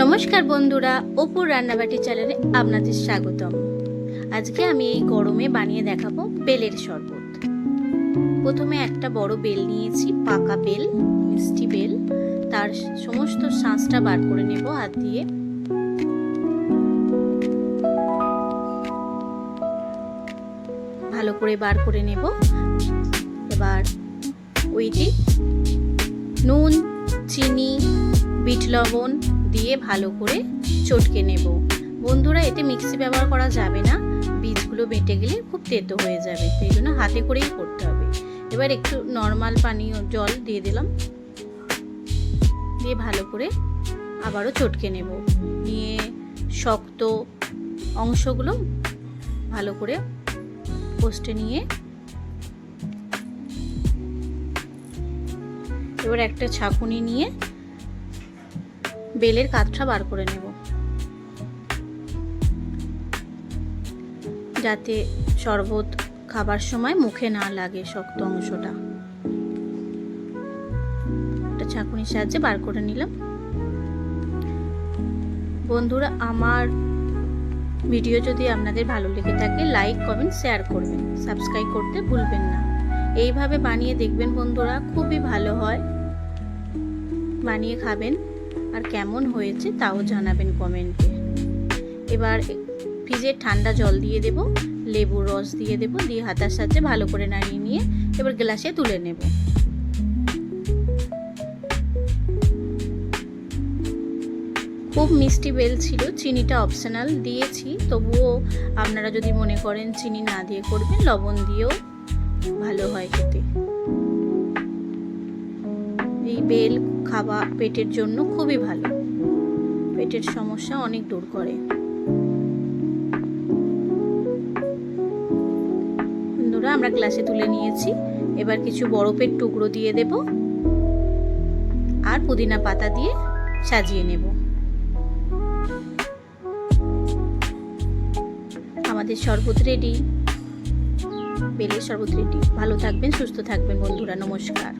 নমস্কার বন্ধুরা, অপুর রান্নাবাটি চ্যানেলে আপনাদের স্বাগতম। আজকে আমি এই গরমে বানিয়ে দেখাবো বেলের শরবত। প্রথমে একটা বড় বেল নিয়েছি, পাকা বেল, মিষ্টি বেল। তার সমস্ত শাঁসটা বার করে নেব হাত দিয়ে। ভালো করে বার করে নেব। এবার ওইটি নুন, চিনি, বিট লবণ দিয়ে ভালো করে চটকে নেব। বন্ধুরা, এতে মিক্সি ব্যবহার করা যাবে না, বীজগুলো বেটে গেলে খুব তেতো হয়ে যাবে, সেই জন্য হাতে করেই করতে হবে। এবার একটু নর্মাল পানীয় জল দিয়ে দিলাম, দিয়ে ভালো করে আবারও চটকে নেব। নিয়ে শক্ত অংশগুলো ভালো করে কষে নিয়ে এবার একটা ছাঁকুনি নিয়ে বেলের কাঠটা বার করে নেব, যাতে শরবত খাবার সময় মুখে না লাগে শক্ত অংশটা। একটা ছাঁকুনির সাহায্যে বার করে নিলাম। বন্ধুরা, আমার ভিডিও যদি আপনাদের ভালো লেগে থাকে, লাইক, কমেন্ট, শেয়ার করবেন, সাবস্ক্রাইব করতে ভুলবেন না। এইভাবে বানিয়ে দেখবেন বন্ধুরা, খুবই ভালো হয়। বানিয়ে খাবেন, আর কেমন হয়েছে তাও জানাবেন কমেন্টে। এবার ফ্রিজের ঠান্ডা জল দিয়ে দেব, লেবুর রস দিয়ে দেব, দিয়ে হাতার সাথে ভালো করে নাড়িয়ে নিয়ে এবার গ্লাসে তুলে নেব। খুব মিষ্টি বেল ছিল, চিনিটা অপশনাল দিয়েছি, তবুও আপনারা যদি মনে করেন চিনি না দিয়ে করবেন, লবণ দিয়েও ভালো হয় খেতে। এই বেল খাওয়া পেটের জন্য খুবই ভালো, পেটের সমস্যা অনেক দূর করে। বন্ধুরা, আমরা গ্লাসে তুলে নিয়েছি। এবার কিছু বরফের টুকরো দিয়ে দেব আর পুদিনা পাতা দিয়ে সাজিয়ে নেব। আমাদের শরবত রেডি, বেলের শরবত রেডি। ভালো থাকবেন, সুস্থ থাকবেন বন্ধুরা। নমস্কার।